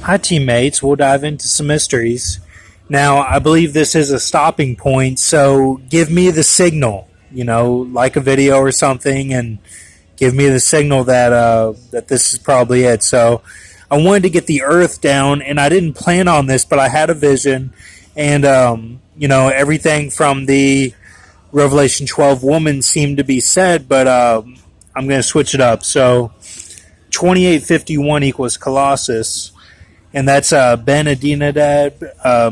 Hi, teammates. We'll dive into some mysteries. Now, I believe this is a stopping point, so give me the signal. Like a video or something, and give me the signal that this is probably it. So, I wanted to get the Earth down, and I didn't plan on this, but I had a vision, and everything from the Revelation 12 woman seemed to be said, but I'm going to switch it up. So, 2851 equals Colossus. And that's Ben Adinadad,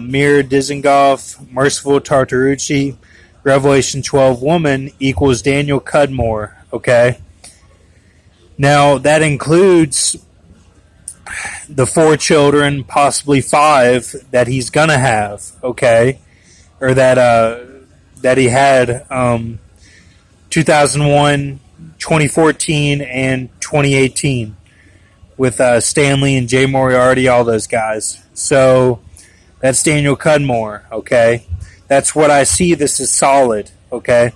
Mir Dizengoff, Merciful Tartarucci, Revelation 12 woman equals Daniel Cudmore. Okay. Now that includes the 4 children, possibly 5 that he's gonna have. Okay, or that he had 2001, 2014, and 2018. With Stanley and Jay Moriarty, all those guys. So that's Daniel Cudmore, okay? That's what I see. This is solid, okay?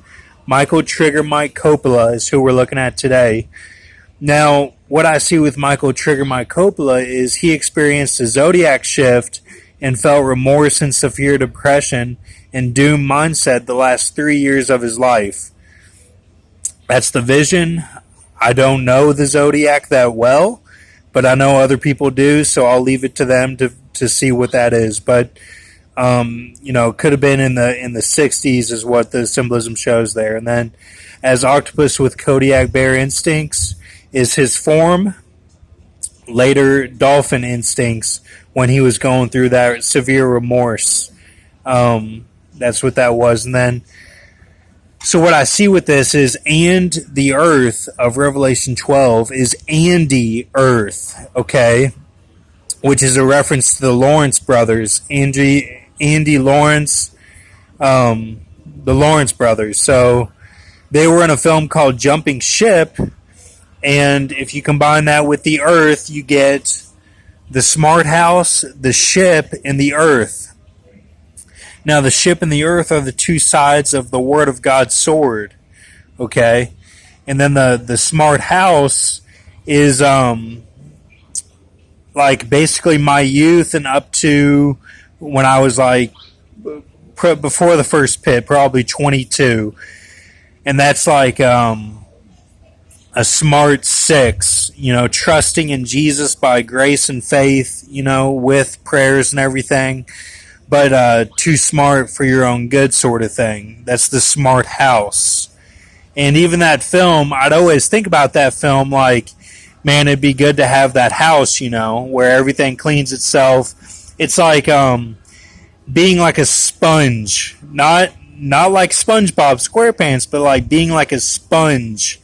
Michael Trigger Mike Coppola is who we're looking at today. Now, what I see with Michael Trigger Mike Coppola is he experienced a zodiac shift and felt remorse and severe depression and doom mindset the last 3 years of his life. That's the vision. I don't know the zodiac that well, but I know other people do, so I'll leave it to them to see what that is. But it could have been in the 60s is what the symbolism shows there. And then as octopus with Kodiak bear instincts is his form, later dolphin instincts when he was going through that severe remorse. That's what that was. And then so what I see with this is, and the earth of Revelation 12 is Andy Earth, okay? Which is a reference to the Lawrence brothers, Andy Lawrence, the Lawrence brothers. So they were in a film called Jumping Ship, and if you combine that with the earth, you get the smart house, the ship, and the earth. Now, the ship and the earth are the 2 sides of the Word of God's sword, okay? And then the smart house is like basically my youth and up to when I was like before the first pit, probably 22. And that's like a smart 6, trusting in Jesus by grace and faith, with prayers and everything. But too smart for your own good sort of thing. That's the smart house. And even that film, I'd always think about that film like, man, it'd be good to have that house, where everything cleans itself. It's like being like a sponge. Not like SpongeBob SquarePants, but like being like a sponge.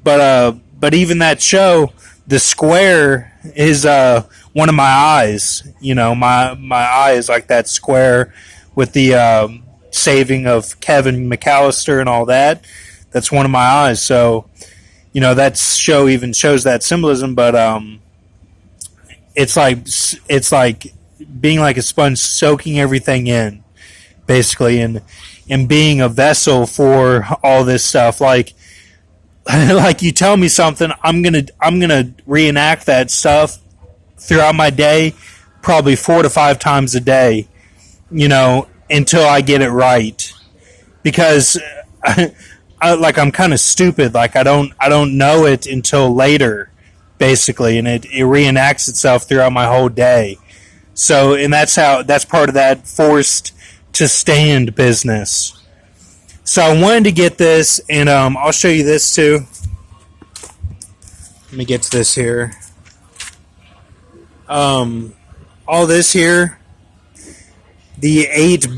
But even that show, the square is one of my eyes. My eye is like that square with the saving of Kevin McAllister and all that. That's one of my eyes. So, that show even shows that symbolism. But it's like being like a sponge, soaking everything in, basically, and being a vessel for all this stuff. Like you tell me something, I'm gonna reenact that stuff throughout my day, probably 4 to 5 times a day, until I get it right. Because I'm kind of stupid. Like I don't know it until later, basically, and it reenacts itself throughout my whole day. So, and that's part of that forced to stand business. So I wanted to get this, and I'll show you this too. Let me get to this here. All this here, the 8